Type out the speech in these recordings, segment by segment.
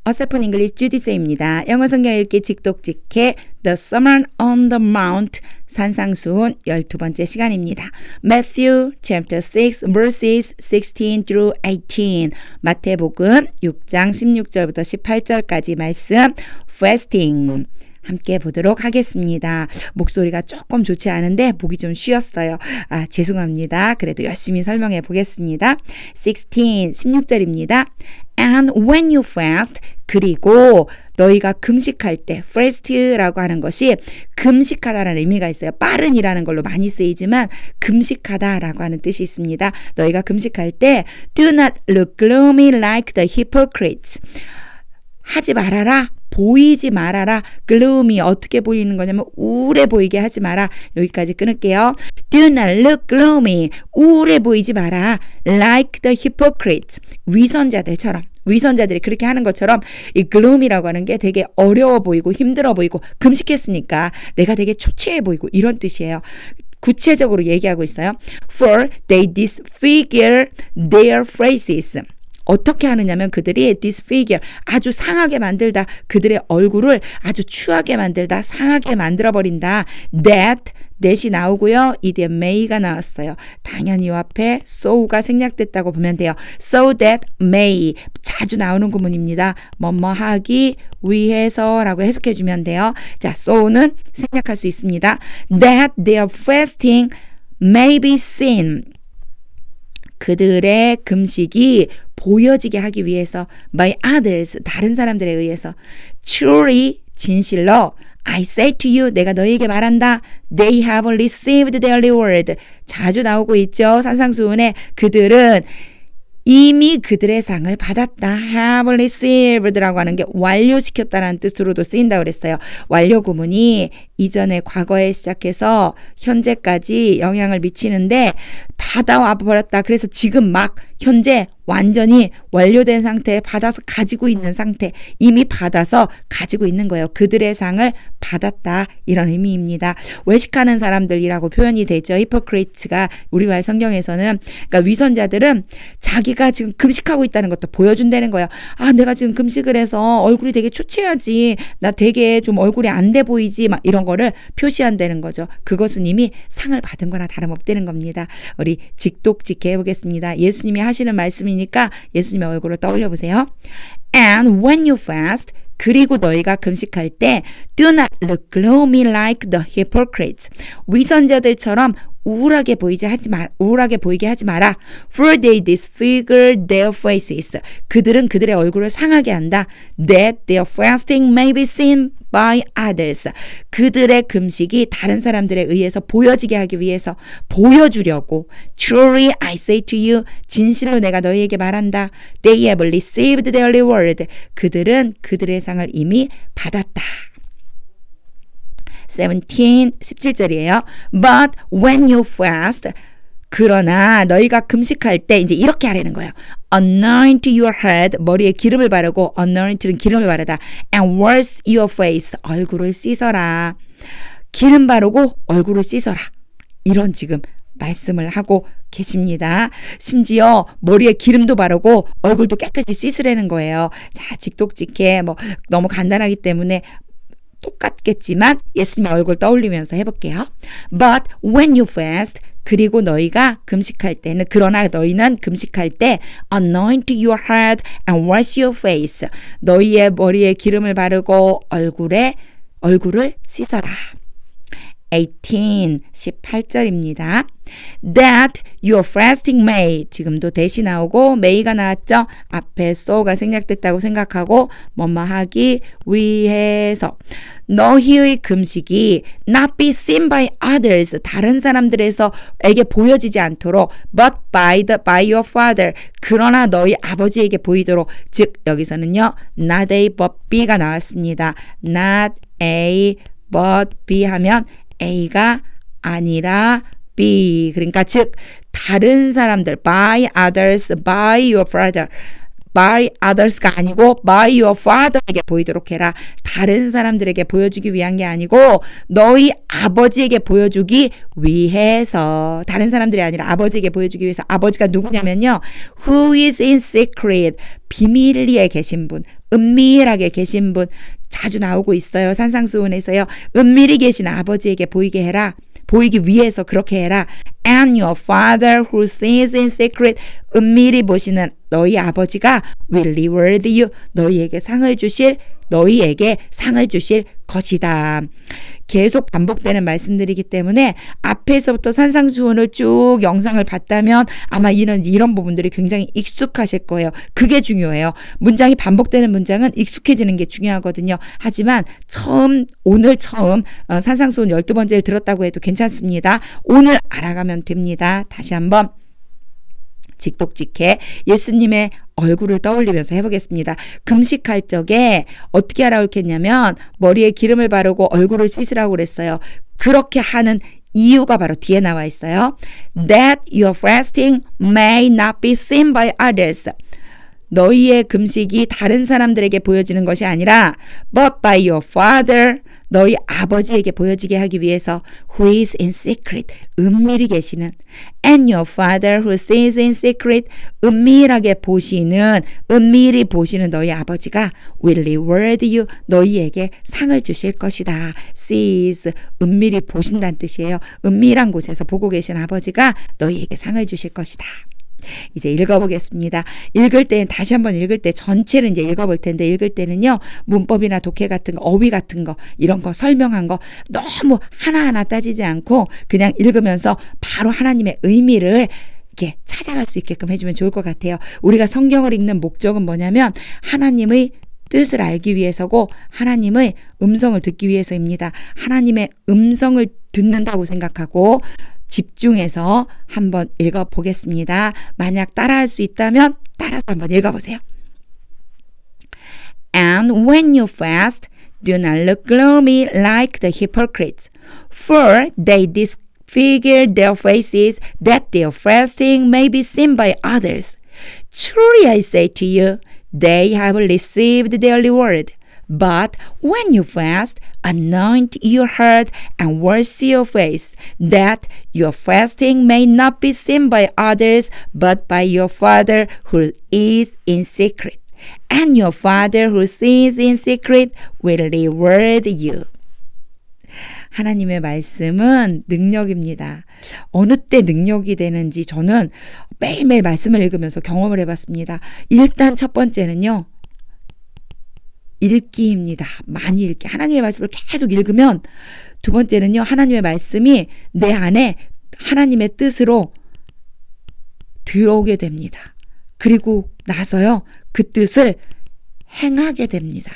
어설픈 잉글리시 주디스입니다. 영어 성경 읽기 직독직해 The Sermon on the Mount 산상수훈 12번째 시간입니다. Matthew chapter 6 verses 16 through 18 마태복음 6장 16절부터 18절까지 말씀 fasting 함께 보도록 하겠습니다. 목소리가 조금 좋지 않은데 목이 좀 쉬었어요. 죄송합니다. 그래도 열심히 설명해 보겠습니다. 16절입니다. And when you fast, 그리고 너희가 금식할 때, fast라고 하는 것이 금식하다라는 의미가 있어요. 빠른이라는 걸로 많이 쓰이지만 금식하다라고 하는 뜻이 있습니다. 너희가 금식할 때 do not look gloomy like the hypocrites. 하지 말아라. 보이지 말아라. gloomy 어떻게 보이는 거냐면 우울해 보이게 하지 마라. 여기까지 끊을게요. Do not look gloomy. 우울해 보이지 마라. Like the hypocrites. 위선자들처럼. 위선자들이 그렇게 하는 것처럼 이 gloomy라고 하는 게 되게 어려워 보이고 힘들어 보이고 금식했으니까 내가 되게 초췌해 보이고 이런 뜻이에요. 구체적으로 얘기하고 있어요. For they disfigure their faces. 어떻게 하느냐면 그들이 disfigure 아주 상하게 만들다 그들의 얼굴을 아주 추하게 만들다 상하게 만들어버린다. that이 나오고요. 이제 may가 나왔어요. 당연히 이 앞에 so가 생략됐다고 보면 돼요. so that may 자주 나오는 구문입니다. 뭐뭐 하기 위해서라고 해석해 주면 돼요. 자, so는 생략할 수 있습니다. that their fasting may be seen. 그들의 금식이 보여지게 하기 위해서 by others, 다른 사람들에 의해서 truly, 진실로 I say to you, 내가 너희에게 말한다. They have received their reward. 자주 나오고 있죠. 산상수훈에 그들은 이미 그들의 상을 받았다. have received라고 하는 게 완료시켰다라는 뜻으로도 쓰인다고 그랬어요. 완료 구문이 이전에 과거에 시작해서 현재까지 영향을 미치는데 받아와 버렸다. 그래서 지금 막 현재 완전히 완료된 상태에 받아서 가지고 있는 상태, 이미 받아서 가지고 있는 거예요. 그들의 상을 받았다. 이런 의미입니다. 외식하는 사람들이라고 표현이 되죠. 히포크리트가 우리말 성경에서는 그러니까 위선자들은 자기가 지금 금식하고 있다는 것도 보여준다는 거예요. 아, 내가 지금 금식을 해서 얼굴이 되게 초췌하지. 나 되게 좀 얼굴이 안 돼 보이지. 막 이런 거를 표시한다는 거죠. 그것은 이미 상을 받은 거나 다름없다는 겁니다. 우리 직독직해 해보겠습니다. 예수님이 하시는 말씀이니까 예수님의 얼굴을 떠올려 보세요. And when you fast, 그리고 너희가 금식할 때 do not look gloomy like the hypocrites. 위선자들처럼 우울하게 보이게 하지 마라. For they disfigure their faces. 그들은 그들의 얼굴을 상하게 한다. That their fasting may be seen by others. 그들의 금식이 다른 사람들에 의해서 보여지게 하기 위해서 보여주려고. Truly I say to you, 진실로 내가 너희에게 말한다. They have received their reward. 그들은 그들의 상을 이미 받았다. 17절이에요. But when you fast, 그러나 너희가 금식할 때 이제 이렇게 하라는 거예요. Anoint your head, 머리에 기름을 바르고 anoint는 기름을 바르다. And wash your face, 얼굴을 씻어라. 기름 바르고 얼굴을 씻어라. 이런 지금 말씀을 하고 계십니다. 심지어 머리에 기름도 바르고 얼굴도 깨끗이 씻으라는 거예요. 자, 직독직해 너무 간단하기 때문에 똑같겠지만 예수님의 얼굴 떠올리면서 해볼게요. But when you fast, 그리고 너희가 금식할 때는 그러나 너희는 금식할 때 anoint your head and wash your face. 너희의 머리에 기름을 바르고 얼굴을 씻어라. 18절입니다. That your fasting may, 지금도 대시 나오고 may가 나왔죠. 앞에 so가 생략됐다고 생각하고 뭐뭐 하기 위해서 너희의 금식이 not be seen by others, 다른 사람들에게 보여지지 않도록 but by your father, 그러나 너희 아버지에게 보이도록. 즉 여기서는요 not A but B가 나왔습니다. not A but B 하면 A가 아니라 B. 그러니까 즉 다른 사람들 by others, by your father, by others가 아니고 by your father에게 보이도록 해라. 다른 사람들에게 보여주기 위한 게 아니고 너희 아버지에게 보여주기 위해서, 다른 사람들이 아니라 아버지에게 보여주기 위해서. 아버지가 누구냐면요, who is in secret, 비밀리에 계신 분, 은밀하게 계신 분, 자주 나오고 있어요. 산상수훈에서요. 은밀히 계신 아버지에게 보이게 해라. 보이기 위해서 그렇게 해라. And your father who sees in secret, 은밀히 보시는 너희 아버지가 will reward you, 너희에게 상을 주실 것이다. 계속 반복되는 말씀들이기 때문에 앞에서부터 산상수훈을 쭉 영상을 봤다면 아마 이런 부분들이 굉장히 익숙하실 거예요. 그게 중요해요. 문장이 반복되는 문장은 익숙해지는 게 중요하거든요. 하지만 오늘 처음 산상수훈 12번째를 들었다고 해도 괜찮습니다. 오늘 알아가면 됩니다. 다시 한번 직독직해 예수님의 얼굴을 떠올리면서 해보겠습니다. 금식할 적에 어떻게 하라고 했냐면 머리에 기름을 바르고 얼굴을 씻으라고 그랬어요. 그렇게 하는 이유가 바로 뒤에 나와 있어요. That your fasting may not be seen by others. 너희의 금식이 다른 사람들에게 보여지는 것이 아니라 but by your father, 너희 아버지에게 보여지게 하기 위해서 who is in secret, 은밀히 계시는, and your father who sees in secret, 은밀히 보시는 너희 아버지가 will reward you, 너희에게 상을 주실 것이다. sees, 은밀히 보신다는 뜻이에요. 은밀한 곳에서 보고 계신 아버지가 너희에게 상을 주실 것이다. 이제 읽어보겠습니다. 읽을 때 다시 한번 읽을 때 전체를 이제 읽어볼 텐데, 읽을 때는요 문법이나 독해 같은 거, 어휘 같은 거, 이런 거 설명한 거 너무 하나하나 따지지 않고 그냥 읽으면서 바로 하나님의 의미를 이렇게 찾아갈 수 있게끔 해주면 좋을 것 같아요. 우리가 성경을 읽는 목적은 뭐냐면 하나님의 뜻을 알기 위해서고 하나님의 음성을 듣기 위해서입니다. 하나님의 음성을 듣는다고 생각하고 집중해서 한번 읽어보겠습니다. 만약 따라할 수 있다면 따라서 한번 읽어보세요. And when you fast, do not look gloomy like the hypocrites, for they disfigure their faces that their fasting may be seen by others. Truly I say to you, they have received their reward. But when you fast, anoint your heart and wash your face, that your fasting may not be seen by others, but by your Father who is in secret. And your Father who sees in secret will reward you. 하나님의 말씀은 능력입니다. 어느 때 능력이 되는지 저는 매일매일 말씀을 읽으면서 경험을 해봤습니다. 일단 첫 번째는요, 읽기입니다. 많이 읽기. 하나님의 말씀을 계속 읽으면, 두 번째는요, 하나님의 말씀이 내 안에 하나님의 뜻으로 들어오게 됩니다. 그리고 나서요, 그 뜻을 행하게 됩니다.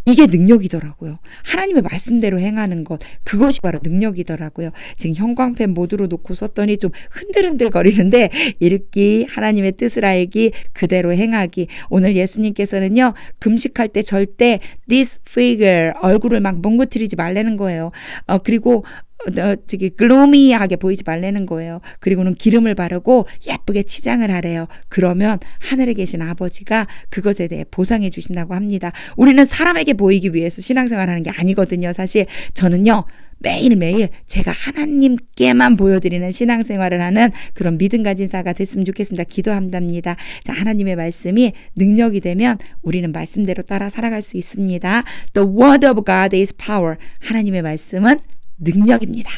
이게 능력이더라고요. 하나님의 말씀대로 행하는 것, 그것이 바로 능력이더라고요. 지금 형광펜 모드로 놓고 썼더니 좀 흔들흔들 거리는데, 읽기, 하나님의 뜻을 알기, 그대로 행하기. 오늘 예수님께서는요, 금식할 때 절대 disfigure, 얼굴을 막 뭉그트리지 말라는 거예요. 그리고 글로미하게 보이지 말라는 거예요. 그리고는 기름을 바르고 예쁘게 치장을 하래요. 그러면 하늘에 계신 아버지가 그것에 대해 보상해 주신다고 합니다. 우리는 사람에게 보이기 위해서 신앙생활하는 게 아니거든요. 사실 저는요, 매일매일 제가 하나님께만 보여드리는 신앙생활을 하는 그런 믿음 가진 사가 됐으면 좋겠습니다. 기도한답니다. 자, 하나님의 말씀이 능력이 되면 우리는 말씀대로 따라 살아갈 수 있습니다. The word of God is power. 하나님의 말씀은 능력입니다.